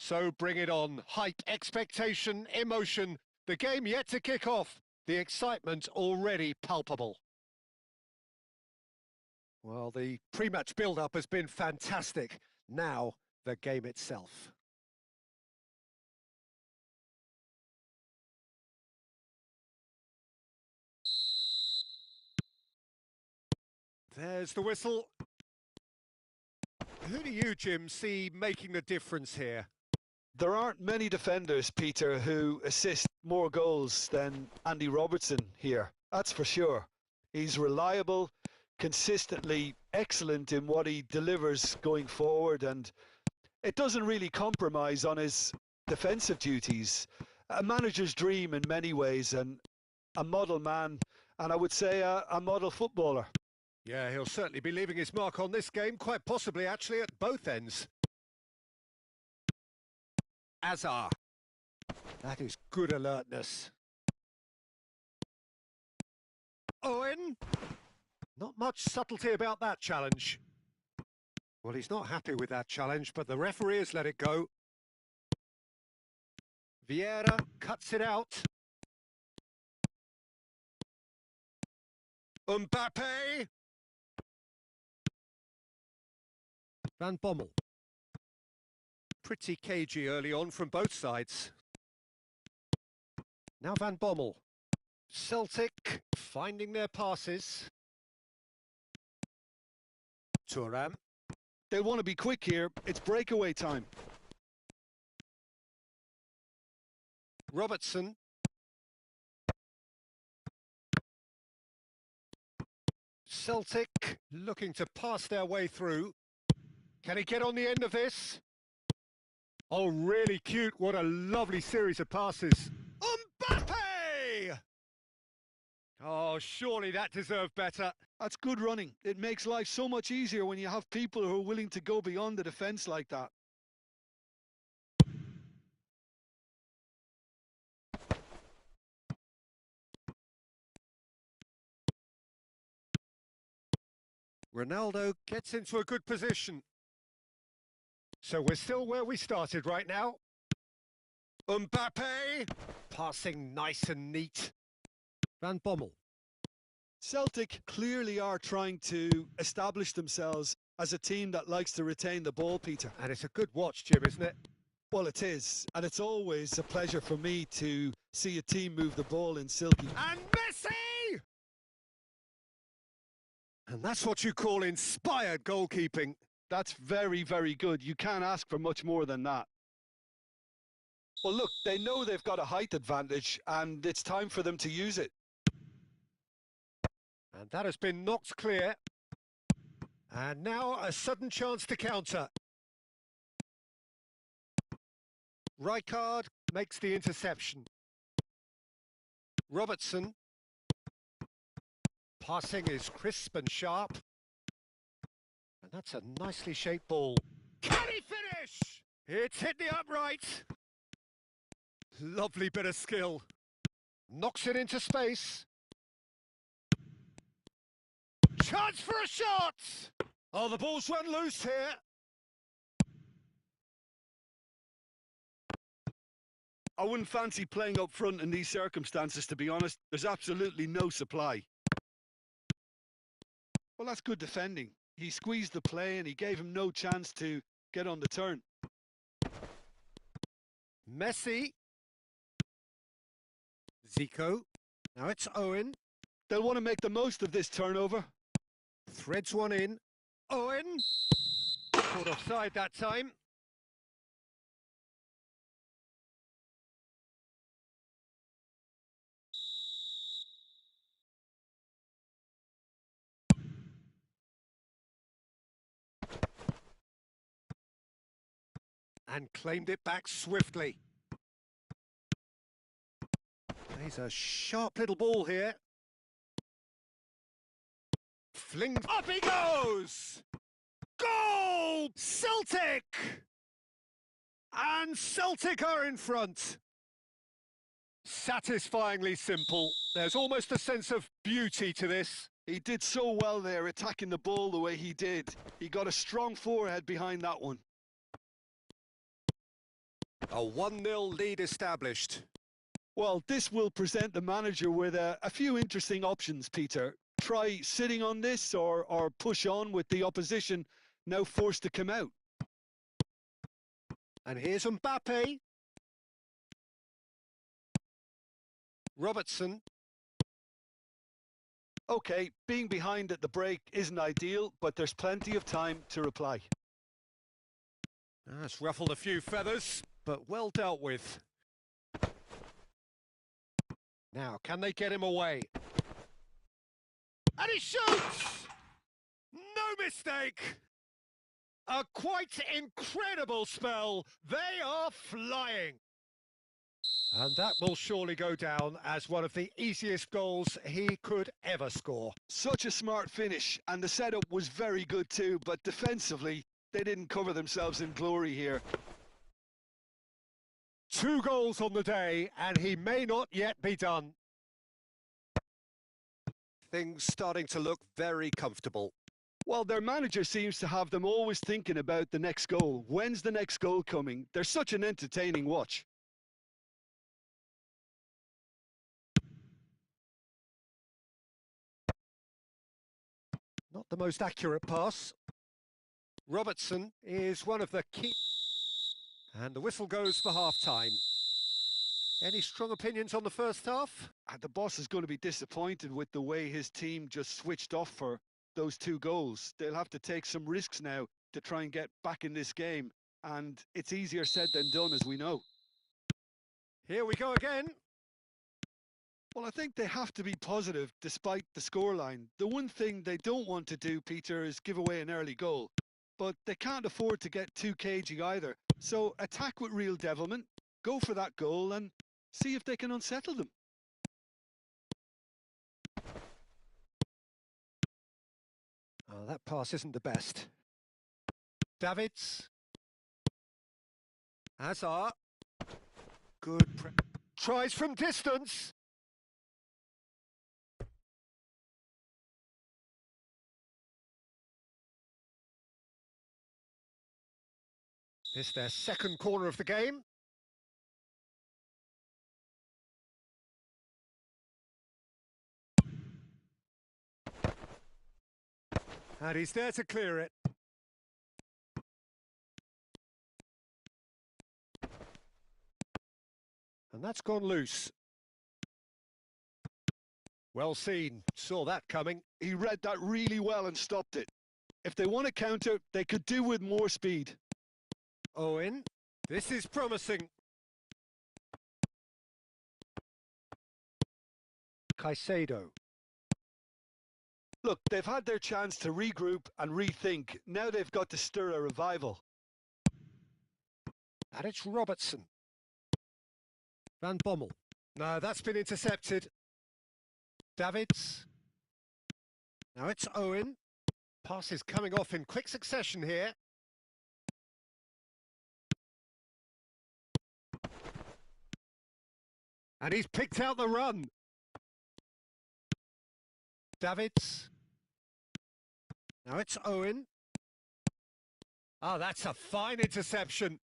So bring it on. Hype, expectation, emotion. The game yet to kick off. The excitement already palpable. Well, the pre-match build-up has been fantastic. Now, the game itself. There's the whistle. Who do you, Jim, see making the difference here? There aren't many defenders, Peter, who assist more goals than Andy Robertson here. That's for sure. He's reliable, consistently excellent in what he delivers going forward, and it doesn't really compromise on his defensive duties. A manager's dream in many ways, and a model man, and I would say a model footballer. Yeah, he'll certainly be leaving his mark on this game, quite possibly actually at both ends. Azar. That is good alertness. Owen. Not much subtlety about that challenge. Well, he's not happy with that challenge, but the referee has let it go. Vieira cuts it out. Mbappe. Van Bommel. Pretty cagey early on from both sides. Now Van Bommel. Celtic finding their passes. Thuram. They'll want to be quick here. It's breakaway time. Robertson. Celtic looking to pass their way through. Can he get on the end of this? Oh, really cute. What a lovely series of passes. Mbappe! Oh, surely that deserved better. That's good running. It makes life so much easier when you have people who are willing to go beyond the defence like that. Ronaldo gets into a good position. So we're still where we started right now. Mbappe! Passing nice and neat. Van Bommel. Celtic clearly are trying to establish themselves as a team that likes to retain the ball, Peter. And it's a good watch, Jim, isn't it? Well, it is. And it's always a pleasure for me to see a team move the ball in silky. And Messi! And that's what you call inspired goalkeeping. That's very, very good. You can't ask for much more than that. Well, look, they know they've got a height advantage, and it's time for them to use it. And that has been knocked clear. And now a sudden chance to counter. Rijkaard makes the interception. Robertson. Passing is crisp and sharp. And that's a nicely shaped ball. Can he finish? It's hit the upright. Lovely bit of skill. Knocks it into space. Chance for a shot! Oh, the ball's run loose here. I wouldn't fancy playing up front in these circumstances, to be honest. There's absolutely no supply. Well, that's good defending. He squeezed the play and he gave him no chance to get on the turn. Messi. Zico. Now it's Owen. They'll want to make the most of this turnover. Threads one in. Owen. Caught offside that time. And claimed it back swiftly. He's a sharp little ball here. Fling. Up he goes! Goal! Celtic! And Celtic are in front. Satisfyingly simple. There's almost a sense of beauty to this. He did so well there, attacking the ball the way he did. He got a strong forehead behind that one. A 1-0 lead established. Well, this will present the manager with a few interesting options, Peter. Try sitting on this or push on with the opposition now forced to come out. And here's Mbappe. Robertson. OK, being behind at the break isn't ideal, but there's plenty of time to reply. That's ruffled a few feathers, but well dealt with. Now, can they get him away? And he shoots! No mistake! A quite incredible spell. They are flying. And that will surely go down as one of the easiest goals he could ever score. Such a smart finish, and the setup was very good too, but defensively, they didn't cover themselves in glory here. 2 goals on the day, and he may not yet be done. Things starting to look very comfortable. Well, their manager seems to have them always thinking about the next goal. When's the next goal coming? They're such an entertaining watch. Not the most accurate pass. Robertson is one of the key... And the whistle goes for half-time. Any strong opinions on the first half? The boss is going to be disappointed with the way his team just switched off for those 2 goals. They'll have to take some risks now to try and get back in this game. And it's easier said than done, as we know. Here we go again. Well, I think they have to be positive despite the scoreline. The one thing they don't want to do, Peter, is give away an early goal. But they can't afford to get too cagey either. So attack with real devilment, go for that goal and see if they can unsettle them. Oh, that pass isn't the best. Davids. Hazard. Good. Tries from distance. This their second corner of the game. And he's there to clear it. And that's gone loose. Well seen. Saw that coming. He read that really well and stopped it. If they want to counter, they could do with more speed. Owen. This is promising. Caicedo. Look, they've had their chance to regroup and rethink. Now they've got to stir a revival. And it's Robertson. Van Bommel. No, that's been intercepted. Davids. Now it's Owen. Pass is coming off in quick succession here. And he's picked out the run. Davids. Now it's Owen. Oh, that's a fine interception.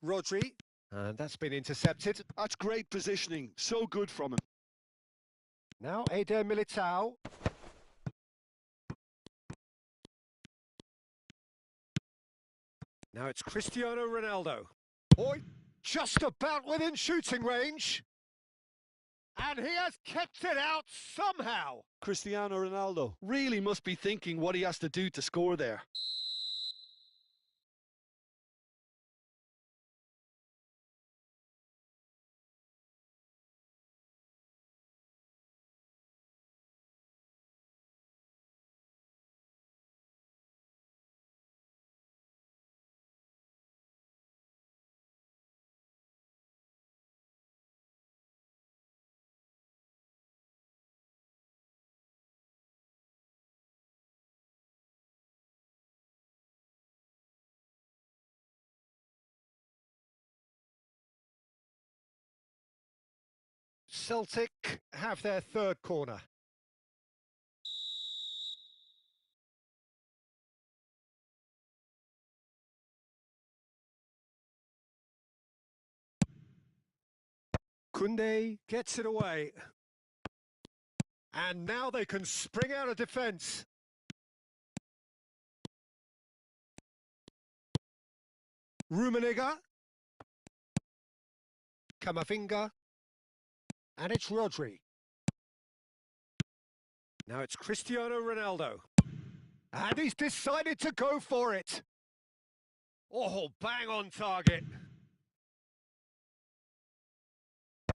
Rodri. And that's been intercepted. That's great positioning. So good from him. Now Eder Militao. Now it's Cristiano Ronaldo. Boy, just about within shooting range. And he has kept it out somehow. Cristiano Ronaldo really must be thinking what he has to do to score there. Celtic have their third corner. Koundé gets it away. And now they can spring out of defence. Rummenigge. Camavinga. And it's Rodri. Now it's Cristiano Ronaldo. And he's decided to go for it. Oh, bang on target.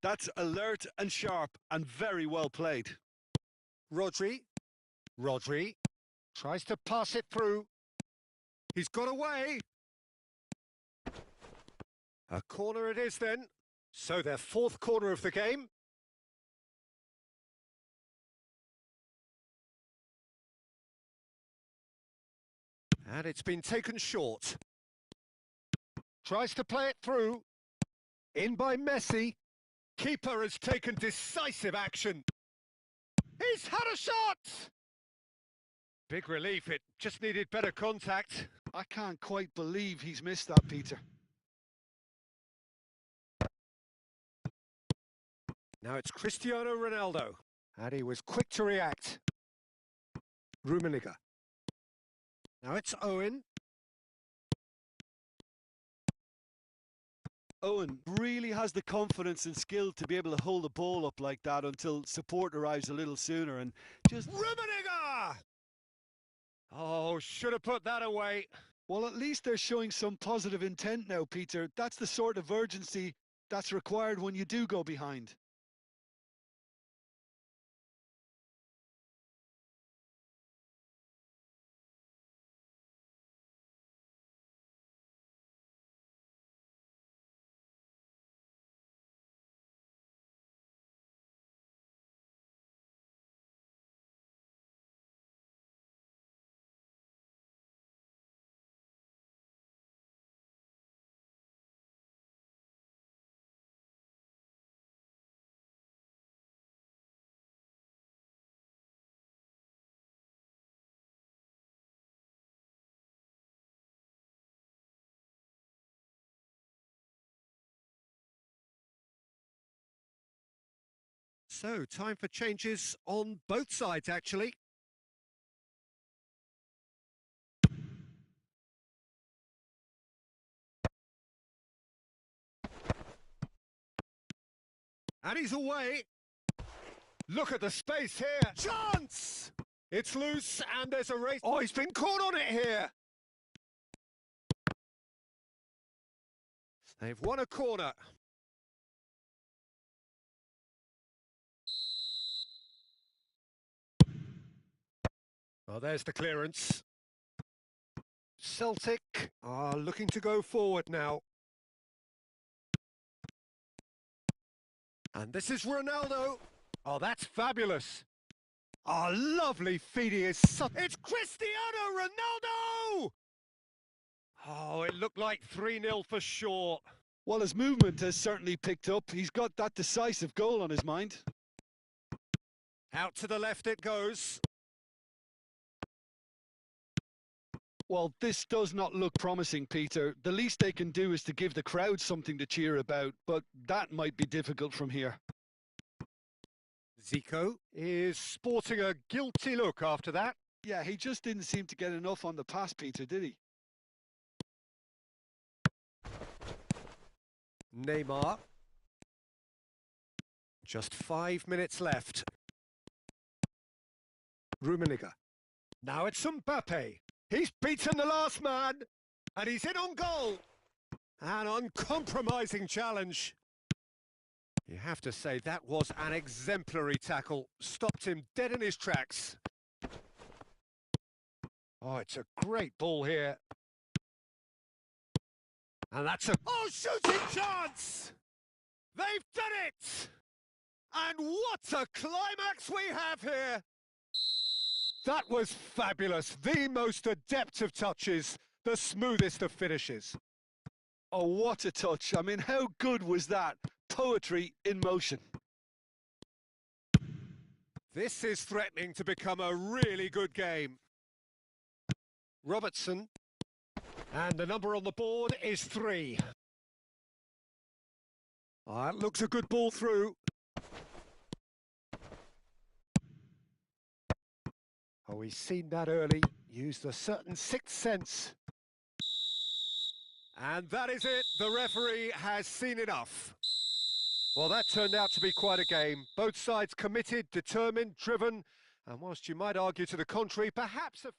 That's alert and sharp and very well played. Rodri. Rodri tries to pass it through. He's got away. A corner it is then. So their fourth corner of the game. And it's been taken short. Tries to play it through. In by Messi. Keeper has taken decisive action. He's had a shot! Big relief, it just needed better contact. I can't quite believe he's missed that, Peter. Now it's Cristiano Ronaldo. And he was quick to react. Rummenigge. Now it's Owen. Owen really has the confidence and skill to be able to hold the ball up like that until support arrives a little sooner and just... Rummenigge! Oh, should have put that away. Well, at least they're showing some positive intent now, Peter. That's the sort of urgency that's required when you do go behind. So, time for changes on both sides, actually. And he's away. Look at the space here. Chance! It's loose and there's a race. Oh, he's been caught on it here. They've won a corner. Well, there's the clearance. Celtic are looking to go forward now. And this is Ronaldo. Oh, that's fabulous. Oh, lovely feeding is it's Cristiano Ronaldo! Oh, it looked like 3-0 for sure. Well, his movement has certainly picked up. He's got that decisive goal on his mind. Out to the left it goes. Well, this does not look promising, Peter. The least they can do is to give the crowd something to cheer about, but that might be difficult from here. Zico is sporting a guilty look after that. Yeah, he just didn't seem to get enough on the pass, Peter, did he? Neymar. Just 5 minutes left. Rummenigge. Now it's Mbappe. He's beaten the last man, and he's in on goal. An uncompromising challenge. You have to say that was an exemplary tackle. Stopped him dead in his tracks. Oh, it's a great ball here. And that's a... Oh, shooting chance! They've done it! And what a climax we have here! That was fabulous. The most adept of touches, the smoothest of finishes. Oh, what a touch. I mean, how good was that? Poetry in motion. This is threatening to become a really good game. Robertson. And the number on the board is 3. It looks a good ball through. Oh, he's seen that early, used a certain sixth sense. And that is it, the referee has seen enough. Well, that turned out to be quite a game. Both sides committed, determined, driven, and whilst you might argue to the contrary, perhaps a...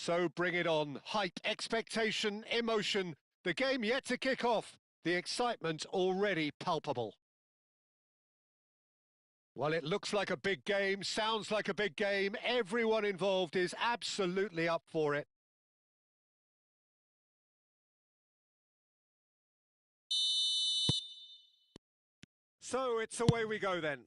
So bring it on. Hype, expectation, emotion. The game yet to kick off. The excitement already palpable. Well, it looks like a big game, sounds like a big game. Everyone involved is absolutely up for it. So it's away we go then.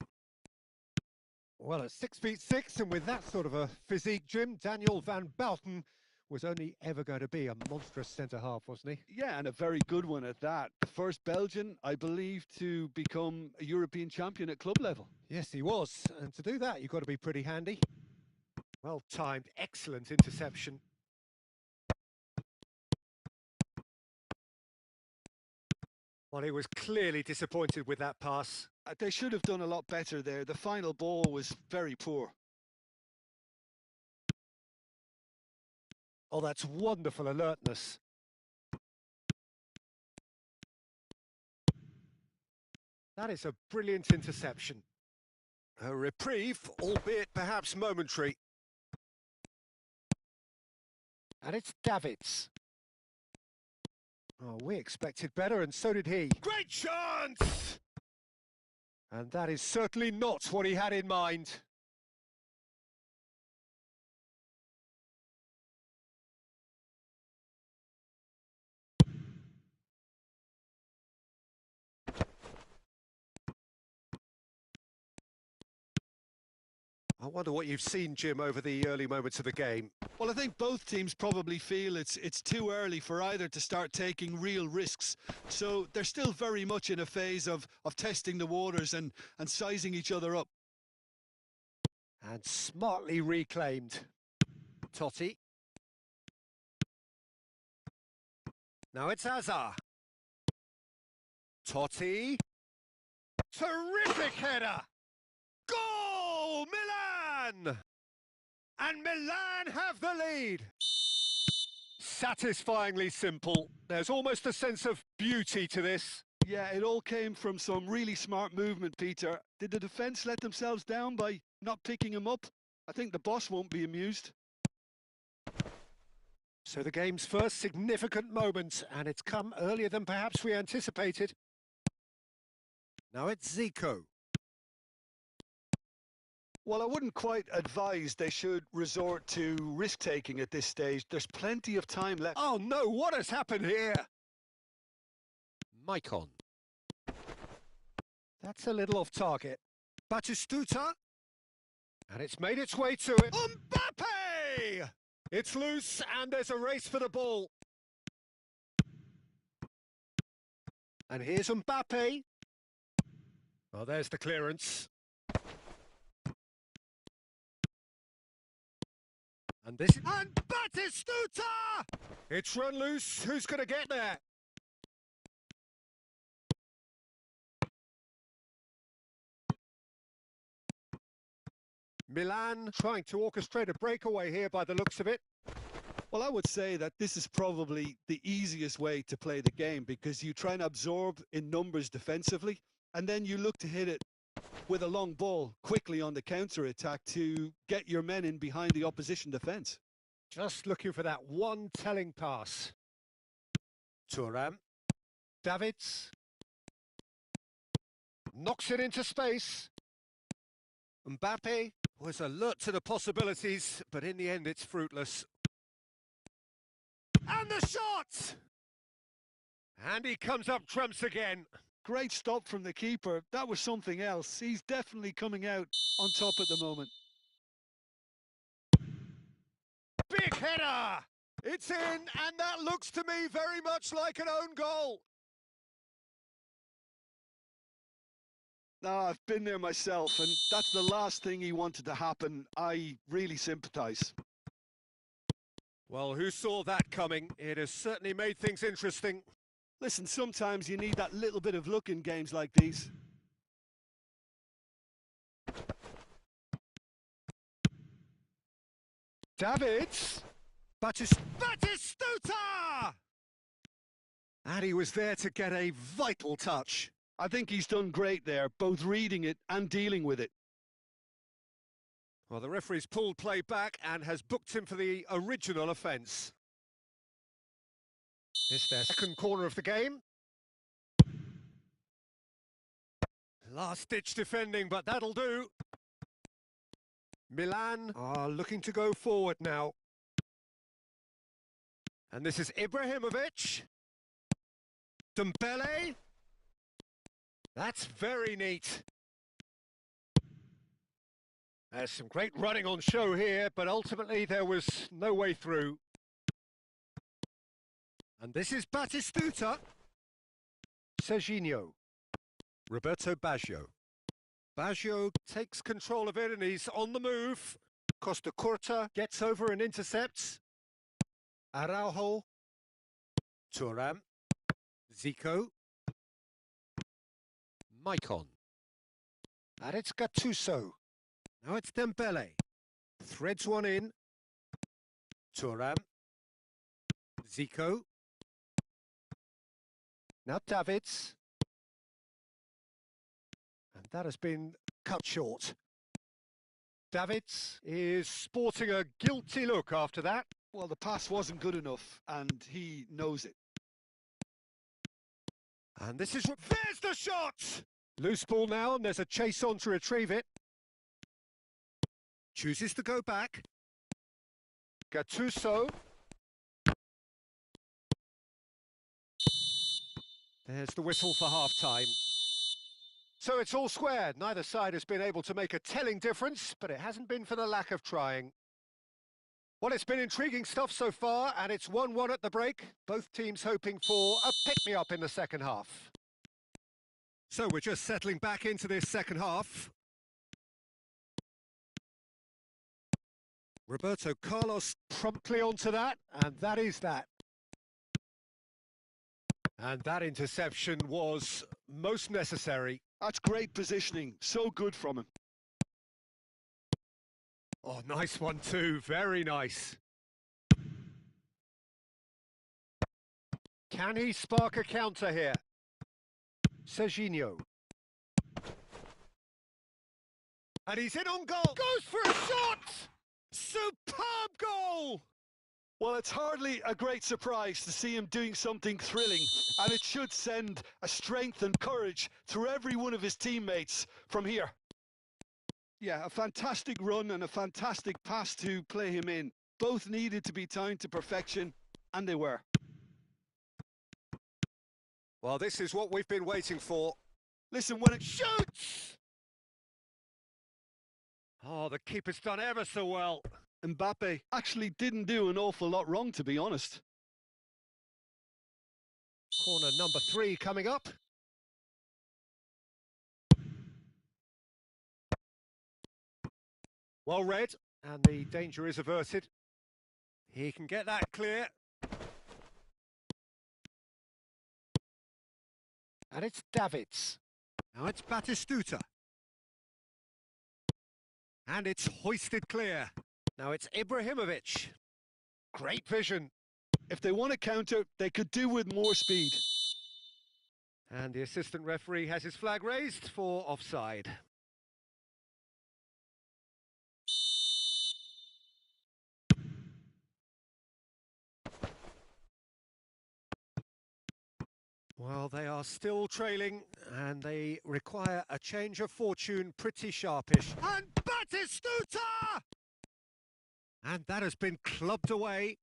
Well, at 6'6", and with that sort of a physique, Jim, Daniel van Bouten was only ever going to be a monstrous centre-half, wasn't he? Yeah, and a very good one at that. The first Belgian, I believe, to become a European champion at club level. Yes, he was. And to do that, you've got to be pretty handy. Well timed, excellent interception. Well, he was clearly disappointed with that pass. They should have done a lot better there. The final ball was very poor. Oh, that's wonderful alertness. That is a brilliant interception. A reprieve, albeit perhaps momentary. And it's Davids. Oh, we expected better, and so did he. Great chance! And that is certainly not what he had in mind. I wonder what you've seen, Jim, over the early moments of the game. Well, I think both teams probably feel it's too early for either to start taking real risks. So they're still very much in a phase of testing the waters and sizing each other up. And smartly reclaimed. Totti. Now it's Hazard. Totti. Terrific header! Goal! Milan! And Milan have the lead. Satisfyingly simple. There's almost a sense of beauty to this. Yeah, it all came from some really smart movement, Peter. Did the defence let themselves down by not picking him up? I think the boss won't be amused. So the game's first significant moment, and it's come earlier than perhaps we anticipated. Now it's Zico. Well, I wouldn't quite advise they should resort to risk-taking at this stage. There's plenty of time left. Oh no, what has happened here? Maicon. That's a little off target. Batistuta. And it's made its way to it. Mbappe! It's loose and there's a race for the ball. And here's Mbappe. Oh, there's the clearance. And this... And Batistuta! It's run loose. Who's going to get there? Milan trying to orchestrate a breakaway here by the looks of it. Well, I would say that this is probably the easiest way to play the game because you try and absorb in numbers defensively and then you look to hit it with a long ball quickly on the counter-attack to get your men in behind the opposition defence. Just looking for that one telling pass. Thuram. Davids. Knocks it into space. Mbappe was alert to the possibilities, but in the end it's fruitless. And the shot! And he comes up trumps again. Great stop from the keeper. That was something else. He's definitely coming out on top at the moment. Big header! It's in, and that looks to me very much like an own goal. No, I've been there myself, and that's the last thing he wanted to happen. I really sympathise. Well, who saw that coming? It has certainly made things interesting. Listen, sometimes you need that little bit of luck in games like these. Davids! Batistuta! And he was there to get a vital touch. I think he's done great there, both reading it and dealing with it. Well, the referee's pulled play back and has booked him for the original offence. This their second corner of the game. Last-ditch defending, but that'll do. Milan are looking to go forward now. And this is Ibrahimovic. Dembele. That's very neat. There's some great running on show here, but ultimately there was no way through. And this is Batistuta. Serginho. Roberto Baggio. Baggio takes control of it and he's on the move. Costa Curta gets over and intercepts. Araujo. Thuram. Zico. Maicon. And it's Gattuso. Now it's Dembele. Threads one in. Thuram. Zico. Now Davids. And that has been cut short. Davids is sporting a guilty look after that. Well, the pass wasn't good enough, and he knows it. And this is... There's the shot! Loose ball now, and there's a chase on to retrieve it. Chooses to go back. Gattuso. There's the whistle for half-time. So it's all square. Neither side has been able to make a telling difference, but it hasn't been for the lack of trying. Well, it's been intriguing stuff so far, and it's 1-1 at the break. Both teams hoping for a pick-me-up in the second half. So we're just settling back into this second half. Roberto Carlos promptly onto that, and that is that. And that interception was most necessary. That's great positioning. So good from him. Oh, nice one too. Very nice. Can he spark a counter here? Serginho. And he's in on goal. Goes for a shot! Superb goal! Well, it's hardly a great surprise to see him doing something thrilling, and it should send a strength and courage through every one of his teammates from here. Yeah, a fantastic run and a fantastic pass to play him in. Both needed to be timed to perfection, and they were. Well, this is what we've been waiting for. Listen, when it shoots! Oh, the keeper's done ever so well. Mbappe actually didn't do an awful lot wrong, to be honest. Corner number 3 coming up. Well read, and the danger is averted. He can get that clear. And it's Davids. Now it's Batistuta. And it's hoisted clear. Now it's Ibrahimovic. Great vision. If they want to counter, they could do with more speed. And the assistant referee has his flag raised for offside. Well, they are still trailing, and they require a change of fortune pretty sharpish. And Batistuta! And that has been clubbed away.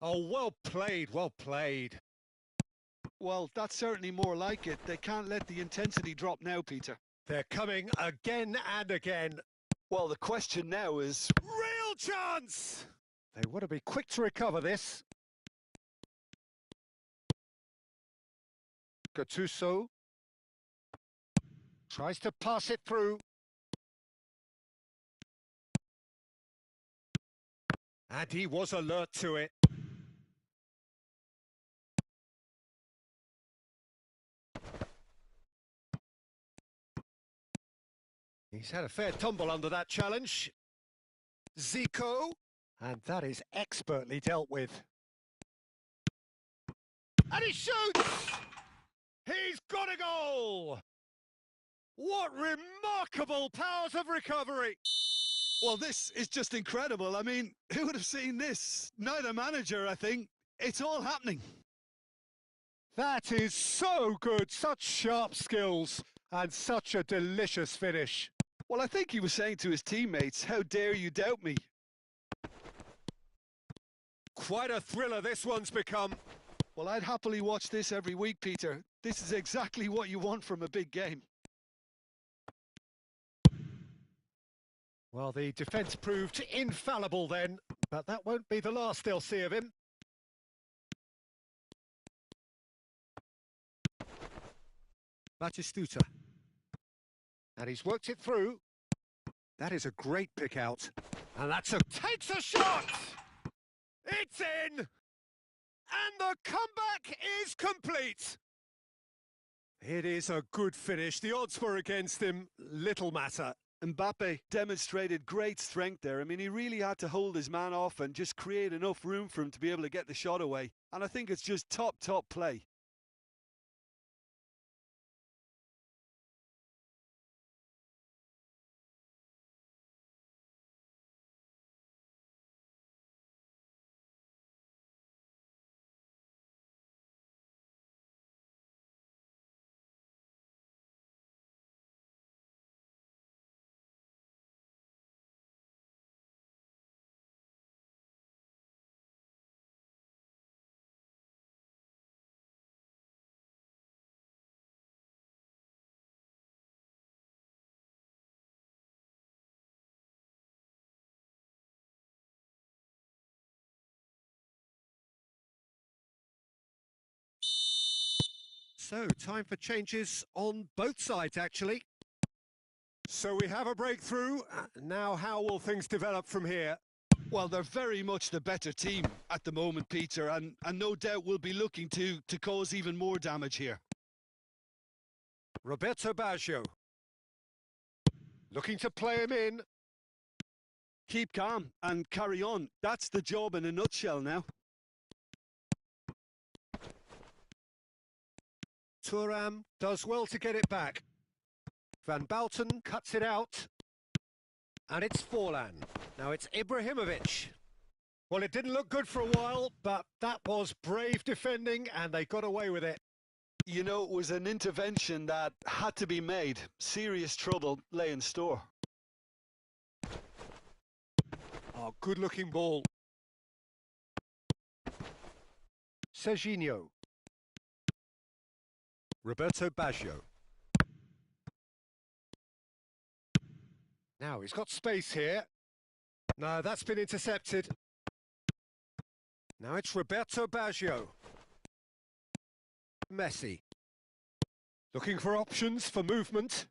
Oh, well played, well played. Well, that's certainly more like it. They can't let the intensity drop now, Peter. They're coming again and again. Well, the question now is... Real chance! They want to be quick to recover this. Gattuso tries to pass it through. And he was alert to it. He's had a fair tumble under that challenge. Zico. And that is expertly dealt with. And he shoots! He's got a goal! What remarkable powers of recovery! Well, this is just incredible. I mean, who would have seen this? Neither manager, I think. It's all happening. That is so good. Such sharp skills and such a delicious finish. Well, I think he was saying to his teammates, how dare you doubt me? Quite a thriller this one's become. Well, I'd happily watch this every week, Peter. This is exactly what you want from a big game. Well, the defence proved infallible then, but that won't be the last they'll see of him. Batistuta. And he's worked it through. That is a great pick out. And takes a shot! It's in! And the comeback is complete! It is a good finish. The odds were against him. Little matter. Mbappe demonstrated great strength there. I mean, he really had to hold his man off and just create enough room for him to be able to get the shot away. And I think it's just top play. So, time for changes on both sides, actually. So we have a breakthrough. Now, how will things develop from here? Well, they're very much the better team at the moment, Peter, and no doubt will be looking to cause even more damage here. Roberto Baggio. Looking to play him in. Keep calm and carry on. That's the job in a nutshell now. Thuram does well to get it back. Van Bouten cuts it out. And it's Forlan. Now it's Ibrahimovic. Well, it didn't look good for a while, but that was brave defending and they got away with it. You know, it was an intervention that had to be made. Serious trouble lay in store. Oh, good-looking ball. Serginho. Roberto Baggio. Now he's got space here. No, that's been intercepted. Now it's Roberto Baggio. Messi. Looking for options for movement.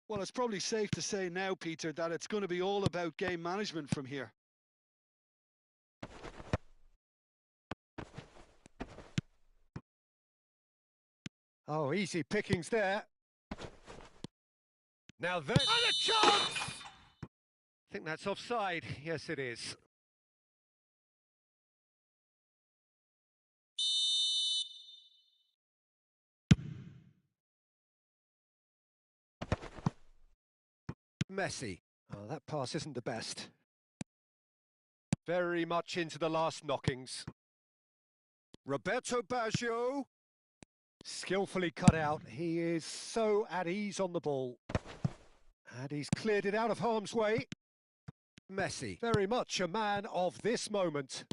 Well, it's probably safe to say now, Peter, that it's going to be all about game management from here. Oh, easy pickings there. Now then, and a chance! I think that's offside. Yes, it is. Messi. Oh, that pass isn't the best. Very much into the last knockings. Roberto Baggio. Skillfully cut out. He is so at ease on the ball. And he's cleared it out of harm's way. Messi, very much a man of this moment.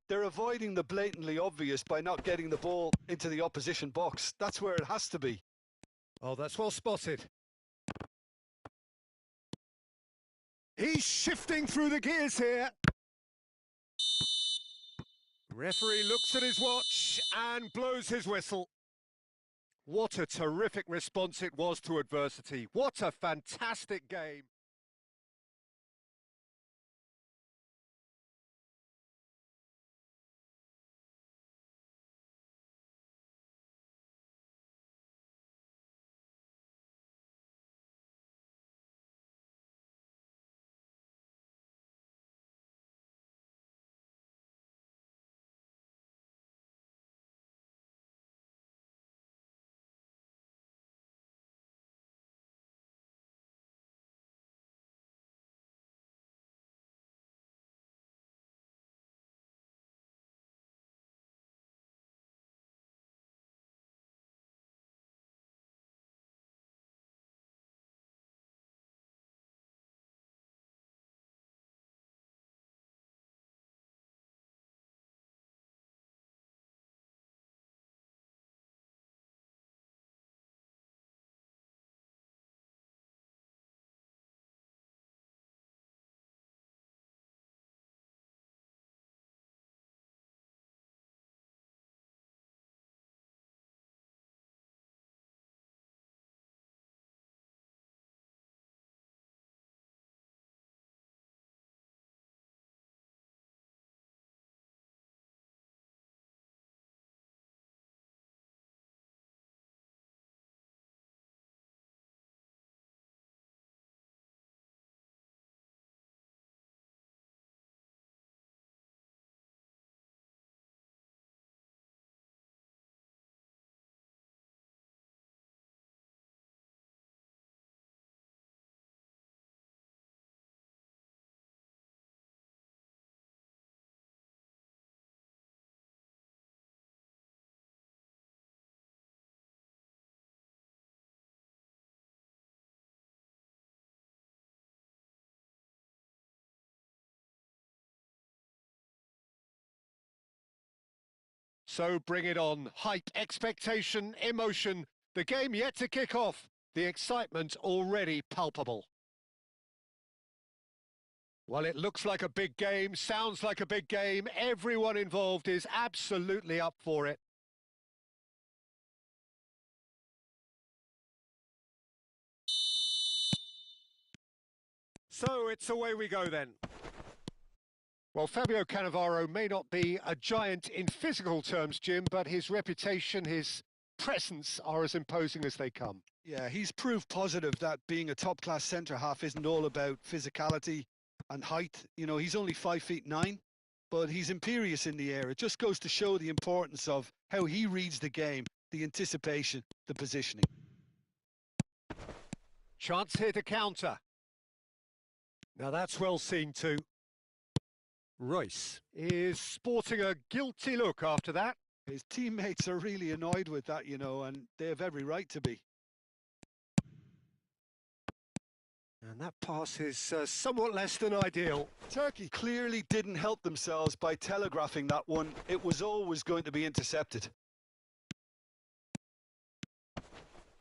They're avoiding the blatantly obvious by not getting the ball into the opposition box. That's where it has to be. Oh, that's well spotted. He's shifting through the gears here. Referee looks at his watch and blows his whistle. What a terrific response it was to adversity. What a fantastic game. So bring it on. Hype, expectation, emotion. The game yet to kick off. The excitement already palpable. Well, it looks like a big game, sounds like a big game. Everyone involved is absolutely up for it. So it's away we go then. Well, Fabio Cannavaro may not be a giant in physical terms, Jim, but his reputation, his presence are as imposing as they come. Yeah, he's proof positive that being a top-class centre-half isn't all about physicality and height. You know, he's only 5'9", but he's imperious in the air. It just goes to show the importance of how he reads the game, the anticipation, the positioning. Chance here to counter. Now that's well seen too. Royce is sporting a guilty look after that. His teammates are really annoyed with that, you know, and they have every right to be. And that pass is somewhat less than ideal. Turkey clearly didn't help themselves by telegraphing that one. It was always going to be intercepted.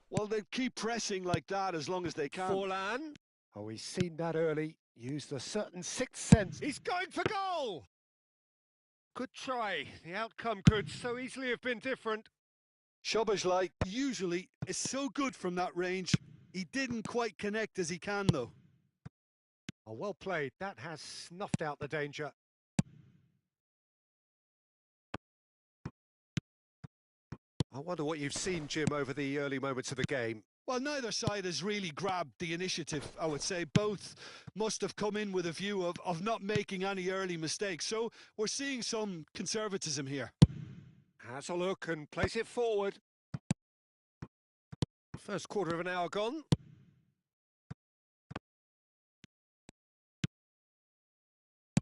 Well, they keep pressing like that as long as they can. Forlan. Oh, he's seen that early. Used a certain sixth sense. He's going for goal! Good try. The outcome could so easily have been different. Szoboszlai usually is so good from that range. He didn't quite connect as he can, though. Oh, well played. That has snuffed out the danger. I wonder what you've seen, Jim, over the early moments of the game. Well, neither side has really grabbed the initiative, I would say. Both must have come in with a view of not making any early mistakes. So we're seeing some conservatism here. Has a look and plays it forward. First quarter of an hour gone.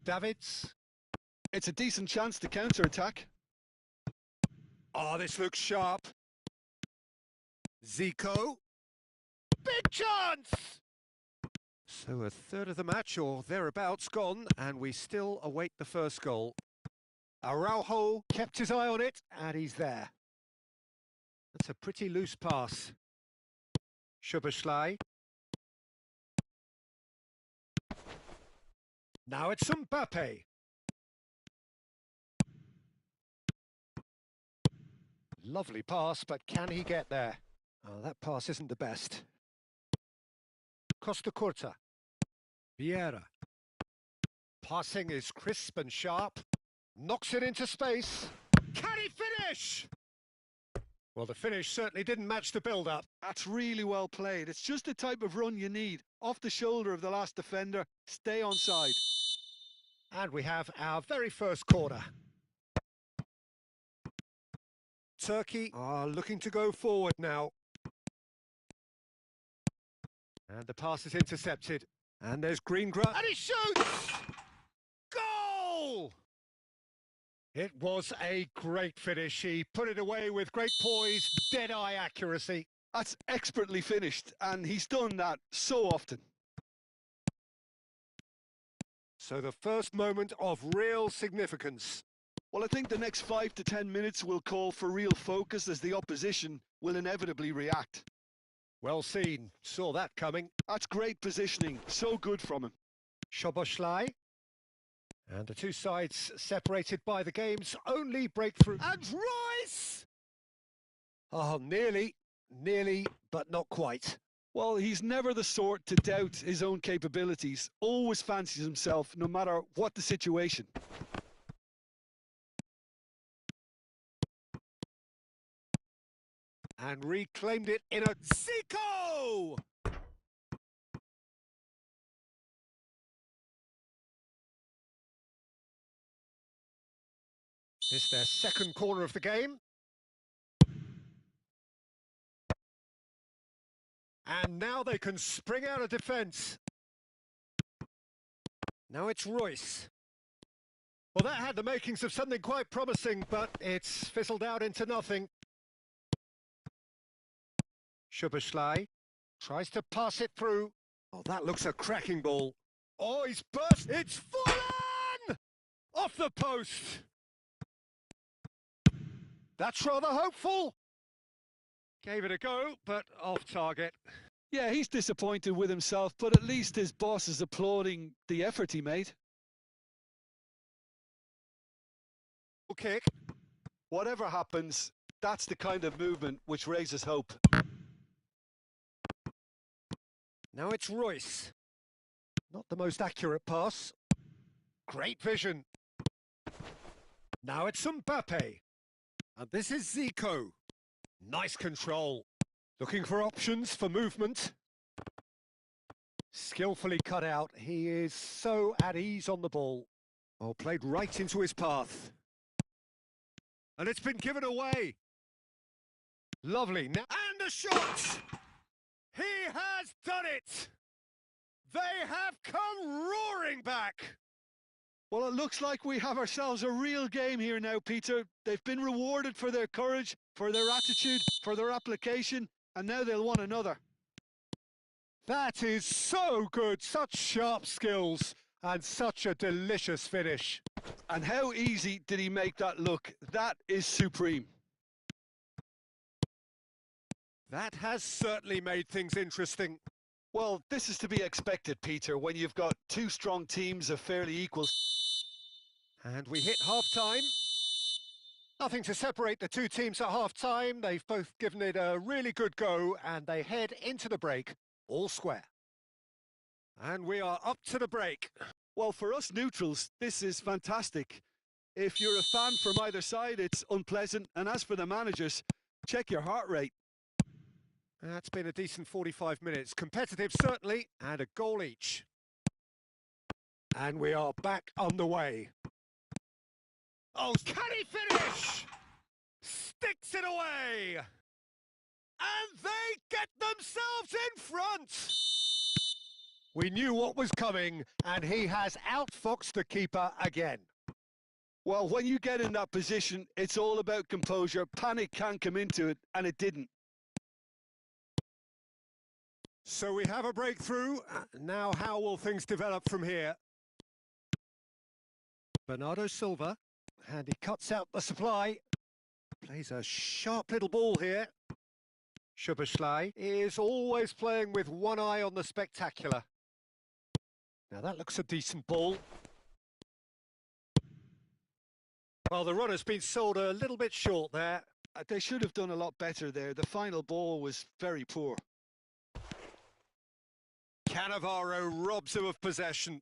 Davids. It's a decent chance to counter-attack. Oh, this looks sharp. Zico. Big chance! So a third of the match or thereabouts gone, and we still await the first goal. Araujo kept his eye on it, and he's there. That's a pretty loose pass. Szoboszlai. Now it's Mbappe. Lovely pass, but can he get there? Oh, that pass isn't the best. Costa Curta. Vieira. Passing is crisp and sharp. Knocks it into space. Can he finish? Well, the finish certainly didn't match the build-up. That's really well played. It's just the type of run you need. Off the shoulder of the last defender. Stay onside. And we have our very first corner. Turkey are looking to go forward now. And the pass is intercepted. And there's Greengrass. And he shoots! Goal! It was a great finish. He put it away with great poise, dead-eye accuracy. That's expertly finished, and he's done that so often. So the first moment of real significance. Well, I think the next 5 to 10 minutes will call for real focus as the opposition will inevitably react. Well seen. Saw that coming. That's great positioning. So good from him. Szoboszlai. And the two sides separated by the game's only breakthrough. And Royce! Oh, nearly, but not quite. Well, he's never the sort to doubt his own capabilities. Always fancies himself, no matter what the situation. And reclaimed it in a Zico! This their second corner of the game. And now they can spring out of defence. Now it's Royce. Well, that had the makings of something quite promising, but it's fizzled out into nothing. Szoboszlai tries to pass it through. Oh, that looks a cracking ball. Oh, he's burst. It's Forlan! Off the post. That's rather hopeful. Gave it a go, but off target. Yeah, he's disappointed with himself, but at least his boss is applauding the effort he made. Kick. Whatever happens, that's the kind of movement which raises hope. Now it's Royce. Not the most accurate pass. Great vision. Now it's Mbappe. And this is Zico. Nice control. Looking for options for movement. Skillfully cut out. He is so at ease on the ball. Oh, played right into his path. And it's been given away. Lovely. Now, and a shot! He has done it! They have come roaring back! Well, it looks like we have ourselves a real game here now, Peter. They've been rewarded for their courage, for their attitude, for their application, and now they'll want another. That is so good. Such sharp skills and such a delicious finish. And how easy did he make that look? That is supreme. That has certainly made things interesting. Well, this is to be expected, Peter, when you've got two strong teams of fairly equal. And we hit half-time. Nothing to separate the two teams at half-time. They've both given it a really good go, and they head into the break all square. And we are up to the break. Well, for us neutrals, this is fantastic. If you're a fan from either side, it's unpleasant. And as for the managers, check your heart rate. That's been a decent 45 minutes. Competitive, certainly, and a goal each. And we are back on the way. Oh, can he finish? Sticks it away! And they get themselves in front! We knew what was coming, and he has outfoxed the keeper again. Well, when you get in that position, it's all about composure. Panic can come into it, and it didn't. So we have a breakthrough. Now how will things develop from here? Bernardo Silva, and he cuts out the supply. Plays a sharp little ball here. Szoboszlai is always playing with one eye on the spectacular. Now that looks a decent ball. Well, the runner's been sold a little bit short there. They should have done a lot better there. The final ball was very poor. Cannavaro robs him of possession.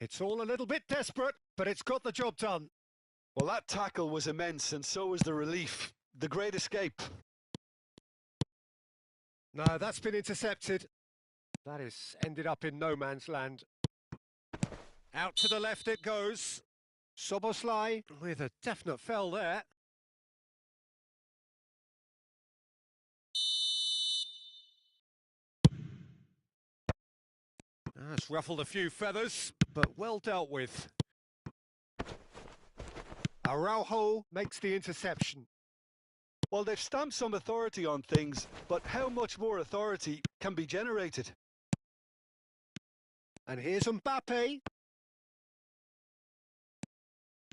It's all a little bit desperate, but it's got the job done. Well, that tackle was immense, and so was the relief. The great escape. No, that's been intercepted. That is ended up in no man's land. Out to the left it goes. Szoboszlai with a definite fell there. That's ruffled a few feathers, but well dealt with. Araujo makes the interception. Well, they've stamped some authority on things, but how much more authority can be generated? And here's Mbappe.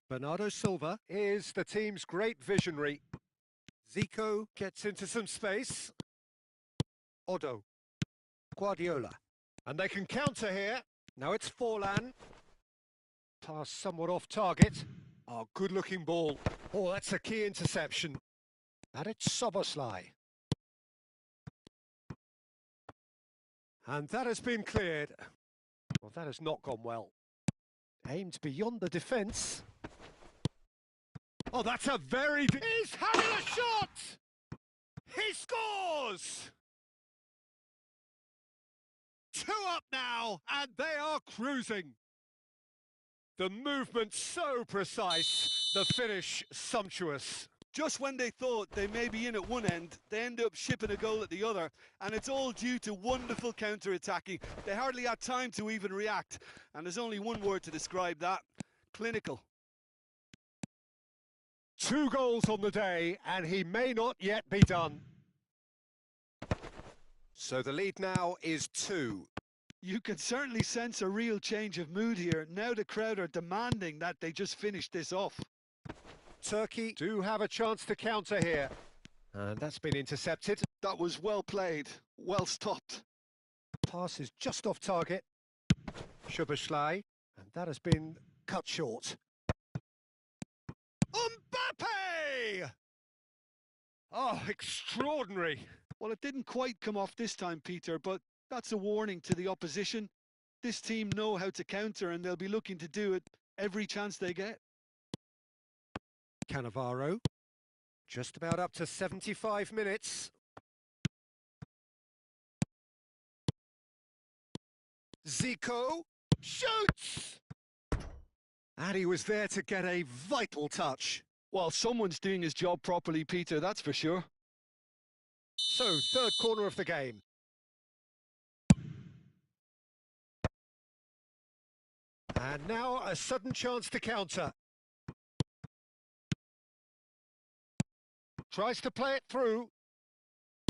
Bernardo Silva is the team's great visionary. Zico gets into some space. Odo. Guardiola. And they can counter here. Now it's Forlan. Pass somewhat off target. Oh, good-looking ball. Oh, that's a key interception. And it's Szoboszlai. And that has been cleared. Well, that has not gone well. Aimed beyond the defence. Oh, that's a very... He's having a shot! He scores! 2 up now, and they are cruising. The movement so precise, the finish sumptuous. Just when they thought they may be in at one end, they end up shipping a goal at the other, and it's all due to wonderful counter-attacking. They hardly had time to even react, and there's only one word to describe that: clinical. 2 goals on the day, and he may not yet be done. So the lead now is 2. You can certainly sense a real change of mood here. Now the crowd are demanding that they just finish this off. Turkey do have a chance to counter here. And that's been intercepted. That was well played, well stopped. Pass is just off target. Szoboszlai, and that has been cut short. Mbappe! Oh, extraordinary. Well, it didn't quite come off this time, Peter, but that's a warning to the opposition. This team know how to counter, and they'll be looking to do it every chance they get. Cannavaro, just about up to 75 minutes. Zico shoots! And he was there to get a vital touch. Well, someone's doing his job properly, Peter, that's for sure. So, third corner of the game. And now a sudden chance to counter. Tries to play it through.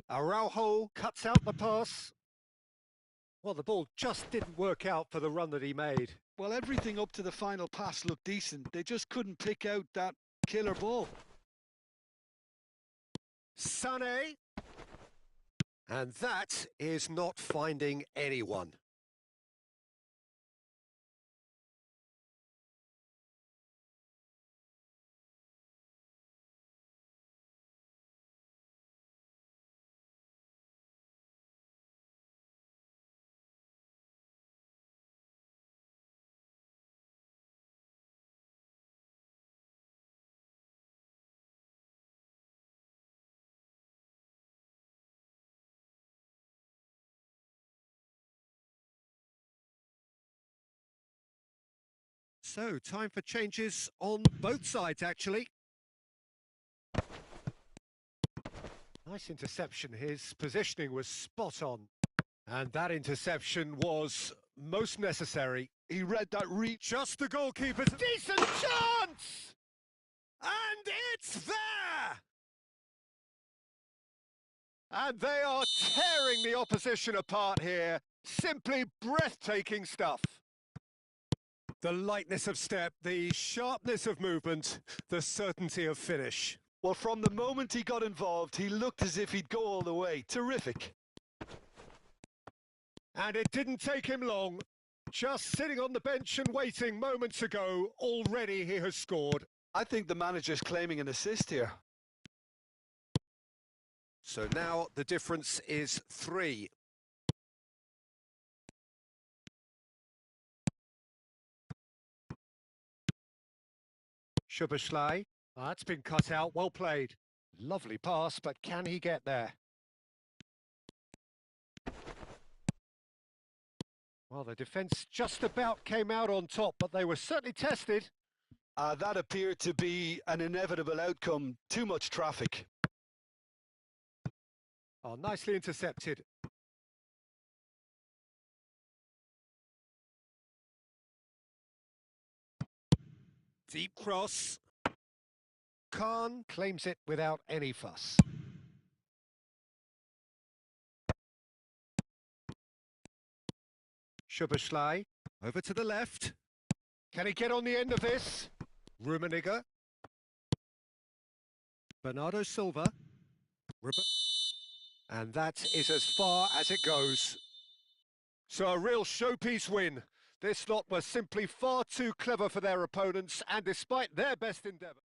Araujo cuts out the pass. Well, the ball just didn't work out for the run that he made. Well, everything up to the final pass looked decent. They just couldn't pick out that killer ball. Sané. And that is not finding anyone. So, time for changes on both sides, actually. Nice interception. His positioning was spot on. And that interception was most necessary. He read that reach. Just the goalkeeper's decent chance! And it's there! And they are tearing the opposition apart here. Simply breathtaking stuff. The lightness of step, the sharpness of movement, the certainty of finish. Well, from the moment he got involved, he looked as if he'd go all the way. Terrific. And it didn't take him long. Just sitting on the bench and waiting moments ago, already he has scored. I think the manager's claiming an assist here. So now the difference is 3. Szoboszlai. That's been cut out, well played. Lovely pass, but can he get there? Well, the defence just about came out on top, but they were certainly tested. That appeared to be an inevitable outcome. Too much traffic. Oh, nicely intercepted. Deep cross. Khan claims it without any fuss. Szoboszlai over to the left. Can he get on the end of this? Rummenigge. Bernardo Silva. And that is as far as it goes. So a real showpiece win. This lot were simply far too clever for their opponents, and despite their best endeavour.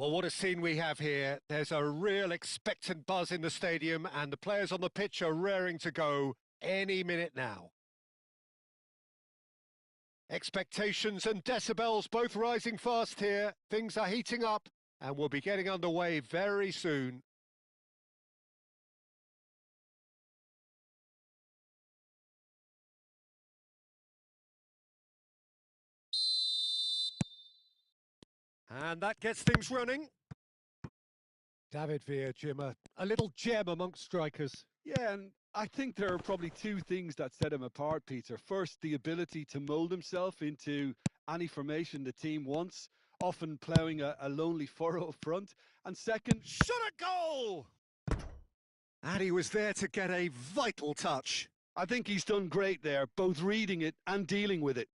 Well, what a scene we have here. There's a real expectant buzz in the stadium, and the players on the pitch are raring to go any minute now. Expectations and decibels both rising fast here. Things are heating up, and we'll be getting underway very soon. And that gets things running. David Villa, Jim, a little gem amongst strikers. Yeah, and I think there are probably two things that set him apart, Peter. First, the ability to mould himself into any formation the team wants, often ploughing a lonely furrow up front. And second, Shot at goal! And he was there to get a vital touch. I think he's done great there, both reading it and dealing with it.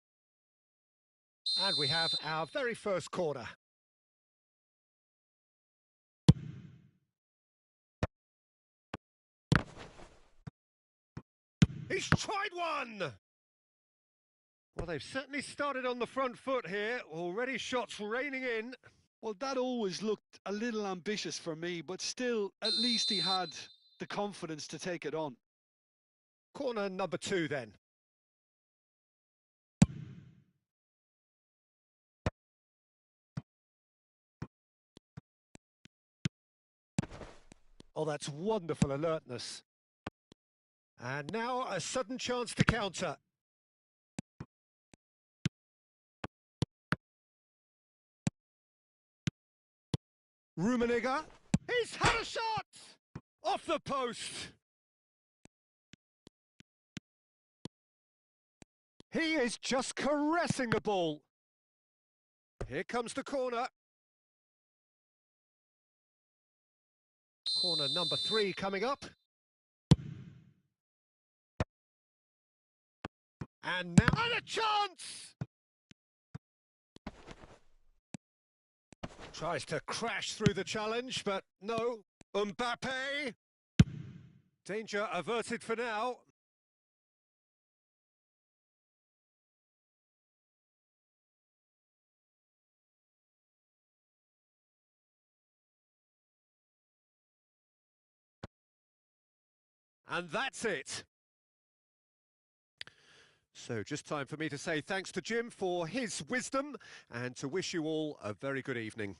And we have our very first corner. He's tried one! Well, they've certainly started on the front foot here. Already shots raining in. Well, that always looked a little ambitious for me, but still, at least he had the confidence to take it on. Corner number 2 then. Oh, that's wonderful alertness. And now a sudden chance to counter. Rummenigge. He's had a shot! Off the post. He is just caressing the ball. Here comes the corner. Corner number 3 coming up. And now and a chance! Tries to crash through the challenge, but no. Mbappe. Danger averted for now. And that's it. So just time for me to say thanks to Jim for his wisdom and to wish you all a very good evening.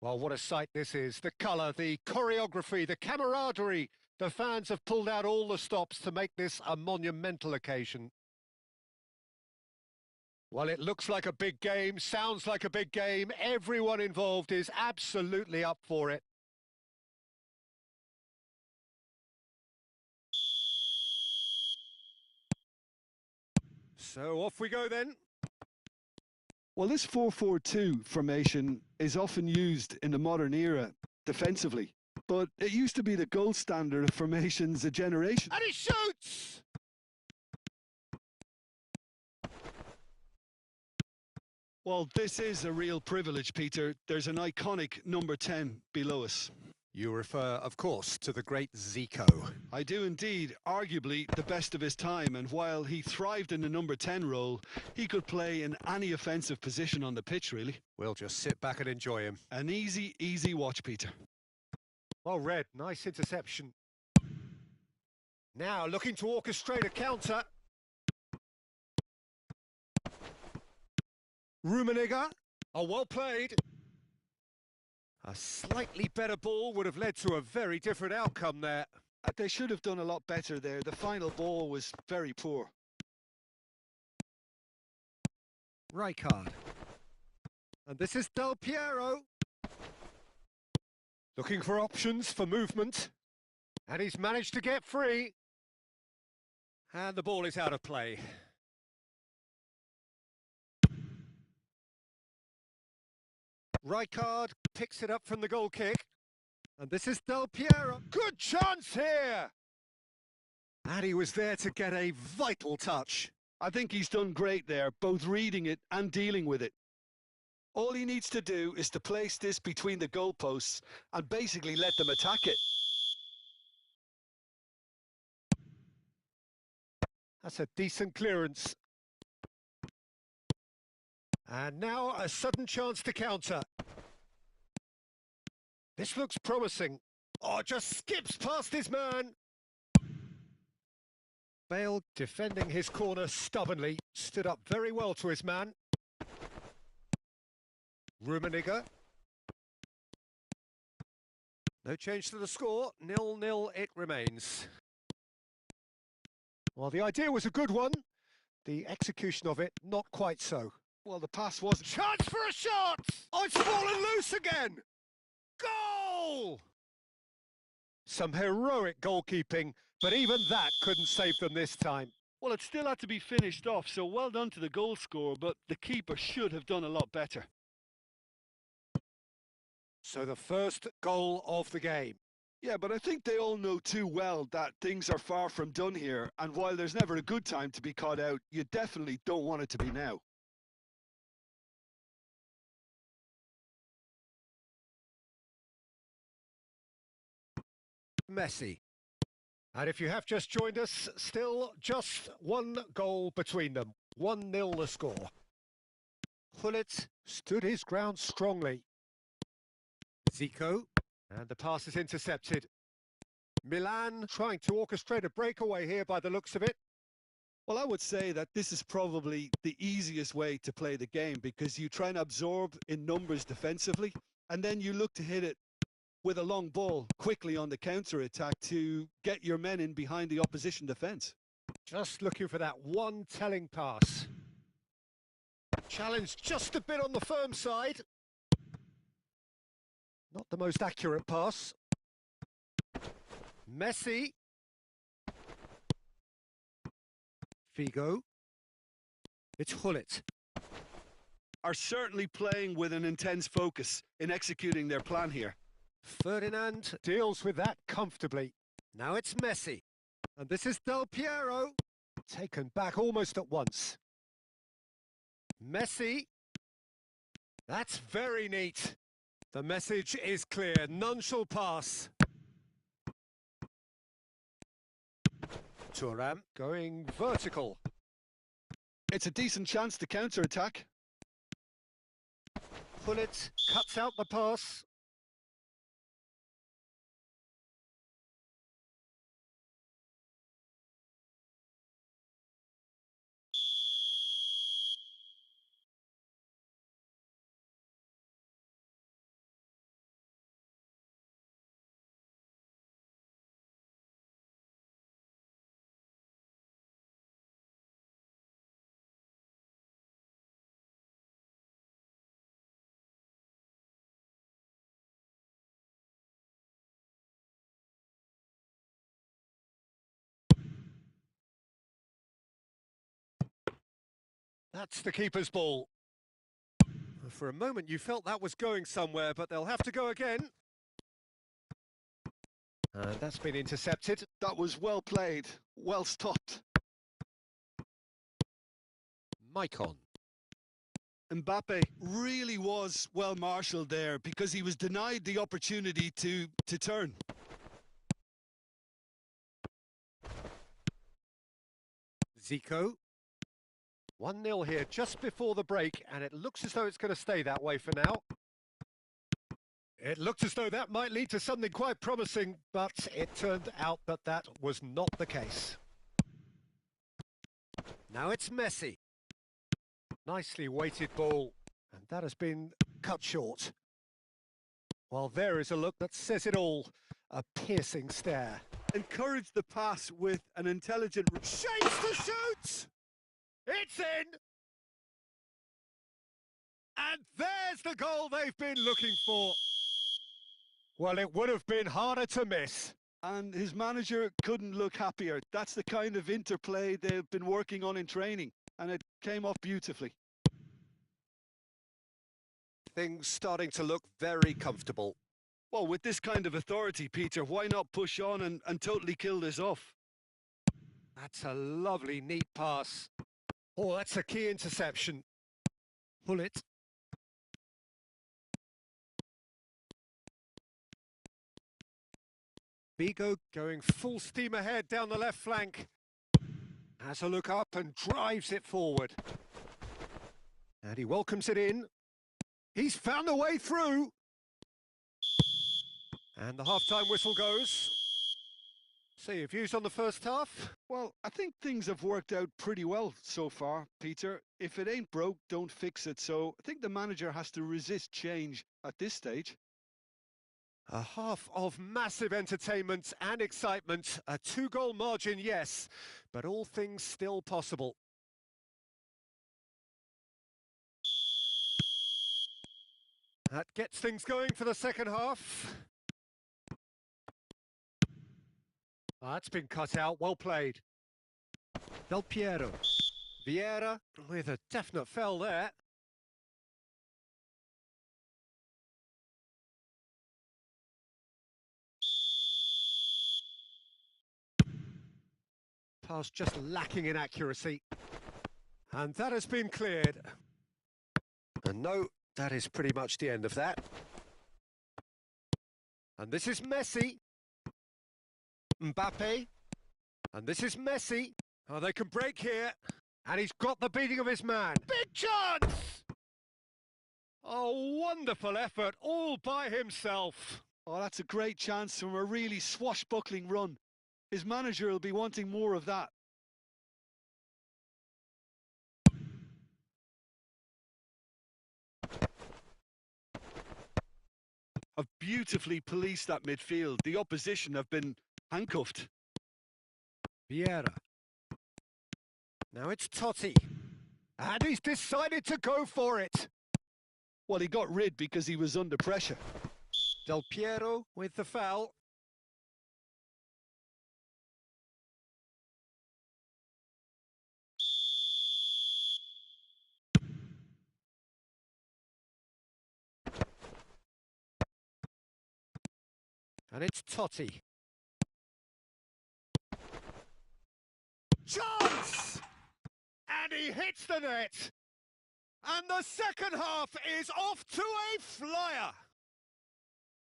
Well, what a sight this is. The colour, the choreography, the camaraderie. The fans have pulled out all the stops to make this a monumental occasion. Well, it looks like a big game, sounds like a big game. Everyone involved is absolutely up for it. So off we go then. Well, this 4-4-2 formation is often used in the modern era defensively, but it used to be the gold standard of formations a generation. And he shoots! Well, this is a real privilege, Peter. There's an iconic number 10 below us. You refer, of course, to the great Zico. I do indeed, arguably the best of his time, and while he thrived in the number 10 role, he could play in any offensive position on the pitch, really. We'll just sit back and enjoy him. An easy, easy watch, Peter. Well read, nice interception. Now looking to orchestrate a counter. Rummenigge, oh, well played. A slightly better ball would have led to a very different outcome there. They should have done a lot better there. The final ball was very poor. Rijkaard. And this is Del Piero. Looking for options for movement. And he's managed to get free. And the ball is out of play. Rijkaard picks it up from the goal kick. And this is Del Piero. Good chance here! And he was there to get a vital touch. I think he's done great there, both reading it and dealing with it. All he needs to do is to place this between the goalposts and basically let them attack it. That's a decent clearance. And now a sudden chance to counter. This looks promising. Oh, just skips past his man. Bale defending his corner stubbornly. Stood up very well to his man. Rummenigge. No change to the score. 0-0 it remains. Well, the idea was a good one. The execution of it, not quite so. Well, the pass wasn't... Chance for a shot! Oh, it's fallen loose again! Goal! Some heroic goalkeeping, but even that couldn't save them this time. Well, it still had to be finished off, so well done to the goal scorer, but the keeper should have done a lot better. So the first goal of the game. Yeah, but I think they all know too well that things are far from done here, and while there's never a good time to be caught out, you definitely don't want it to be now. Messi. And if you have just joined us, still just one goal between them. 1-0 the score. Gullit stood his ground strongly. Zico. And the pass is intercepted. Milan trying to orchestrate a breakaway here by the looks of it. Well, I would say that this is probably the easiest way to play the game because you try and absorb in numbers defensively, and then you look to hit it with a long ball quickly on the counter-attack to get your men in behind the opposition defence. Just looking for that one telling pass. Challenge just a bit on the firm side. Not the most accurate pass. Messi. Figo. It's Gullit. Are certainly playing with an intense focus in executing their plan here. Ferdinand deals with that comfortably. Now it's Messi. And this is Del Piero. Taken back almost at once. Messi. That's very neat. The message is clear. None shall pass. Thuram going vertical. It's a decent chance to counter-attack. Gullit cuts out the pass. That's the keeper's ball. For a moment you felt that was going somewhere, but they'll have to go again. And that's been intercepted. That was well played, well stopped. Maicon. Mbappe really was well marshalled there because he was denied the opportunity to turn. Zico. 1-0 here just before the break, and it looks as though it's going to stay that way for now. It looked as though that might lead to something quite promising, but it turned out that that was not the case. Now it's Messi. Nicely weighted ball, and that has been cut short. Well, there is a look that says it all. A piercing stare. Encouraged the pass with an intelligent... Shapes to shoot! It's in! And there's the goal they've been looking for. Well, it would have been harder to miss. And his manager couldn't look happier. That's the kind of interplay they've been working on in training, and it came off beautifully. Things starting to look very comfortable. Well, with this kind of authority, Peter, why not push on and totally kill this off? That's a lovely, neat pass. Oh, that's a key interception. Pull it. Vigo going full steam ahead down the left flank. Has a look up and drives it forward. And he welcomes it in. He's found a way through. And the half-time whistle goes. So your views on the first half? Well, I think things have worked out pretty well so far, Peter. If it ain't broke, don't fix it. So I think the manager has to resist change at this stage. A half of massive entertainment and excitement. A 2-goal margin, yes, but all things still possible. That gets things going for the second half. That's been cut out, well played. Del Piero. Vieira with a definite foul there. Pass just lacking in accuracy. And that has been cleared. And no, that is pretty much the end of that. And this is Messi. Mbappe. And this is Messi. Oh, they can break here. And he's got the beating of his man. Big chance! Oh, wonderful effort, all by himself. Oh, that's a great chance from a really swashbuckling run. His manager will be wanting more of that. Have beautifully policed that midfield. The opposition have been handcuffed. Vieira. Now it's Totti. And he's decided to go for it. Well, he got rid because he was under pressure. Del Piero with the foul. And it's Totti. Chance! And he hits the net. And the second half is off to a flyer.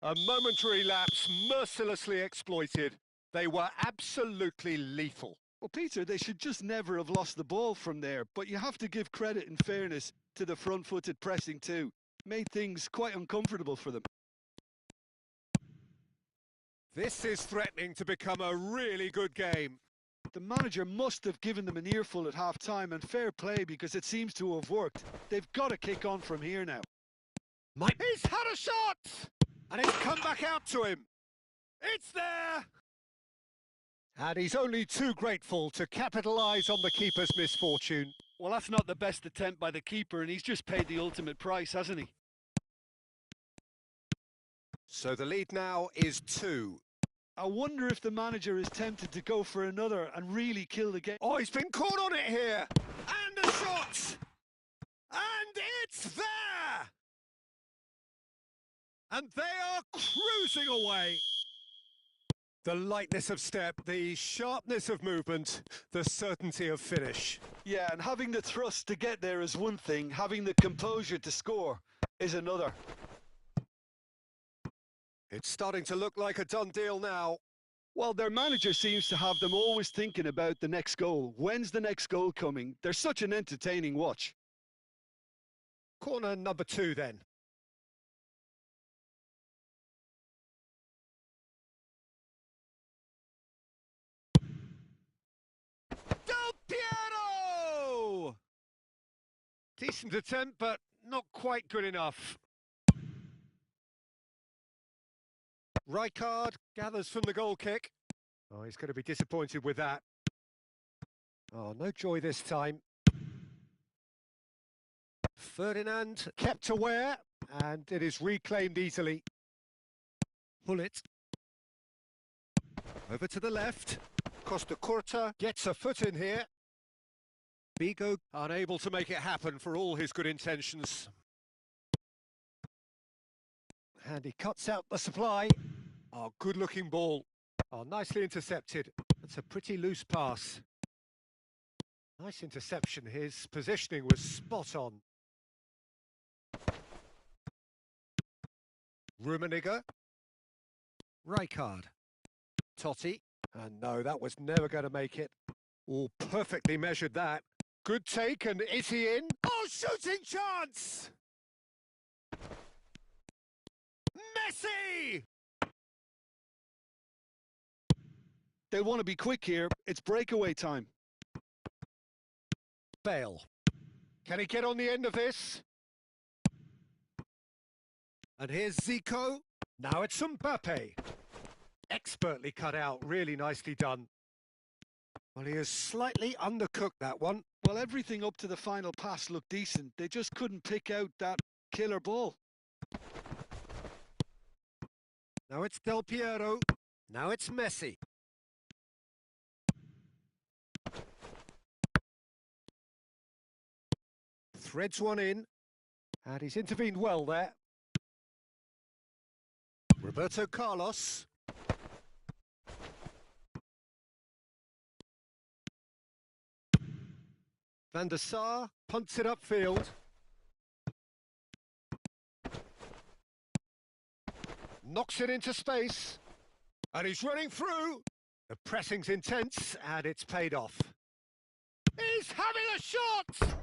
A momentary lapse mercilessly exploited. They were absolutely lethal. Well, Peter, they should just never have lost the ball from there, but you have to give credit and fairness to the front-footed pressing too. Made things quite uncomfortable for them. This is threatening to become a really good game. The manager must have given them an earful at half-time, and fair play because it seems to have worked. They've got to kick on from here now. He's had a shot! And it's come back out to him. It's there! And he's only too grateful to capitalise on the keeper's misfortune. Well, that's not the best attempt by the keeper, and he's just paid the ultimate price, hasn't he? So the lead now is 2. I wonder if the manager is tempted to go for another and really kill the game. Oh, he's been caught on it here! And a shot! And they are cruising away. The lightness of step, the sharpness of movement, the certainty of finish. Yeah, and having the thrust to get there is one thing, having the composure to score is another. It's starting to look like a done deal now. Well, their manager seems to have them always thinking about the next goal. When's the next goal coming? They're such an entertaining watch. Corner number 2 then. Del Piero! Decent attempt, but not quite good enough. Rijkaard gathers from the goal kick. Oh, he's going to be disappointed with that. Oh, no joy this time. Ferdinand kept aware, and it is reclaimed easily. Hullet. Over to the left. Costa Curta gets a foot in here. Vigo unable to make it happen for all his good intentions. And he cuts out the supply. Oh, good-looking ball. Oh, nicely intercepted. That's a pretty loose pass. Nice interception. His positioning was spot on. Rummenigge. Rijkaard. Totti. And no, that was never going to make it. Oh, perfectly measured that. Good take, and is he in? Oh, shooting chance! Messi! They'll want to be quick here. It's breakaway time. Bale. Can he get on the end of this? And here's Zico. Now it's Mbappe. Expertly cut out, really nicely done. Well, he has slightly undercooked that one. Well, everything up to the final pass looked decent. They just couldn't pick out that killer ball. Now it's Del Piero. Now it's Messi. Threads one in. And he's intervened well there. Roberto Carlos. Van der Sar punts it upfield. Knocks it into space. And he's running through. The pressing's intense, and it's paid off. He's having a shot!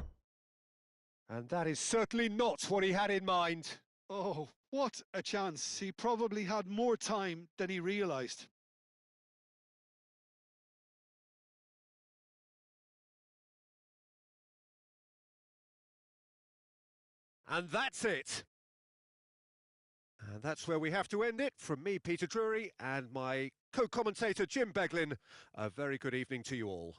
And that is certainly not what he had in mind. Oh, what a chance. He probably had more time than he realised. And that's it. And that's where we have to end it. From me, Peter Drury, and my co-commentator, Jim Beglin, a very good evening to you all.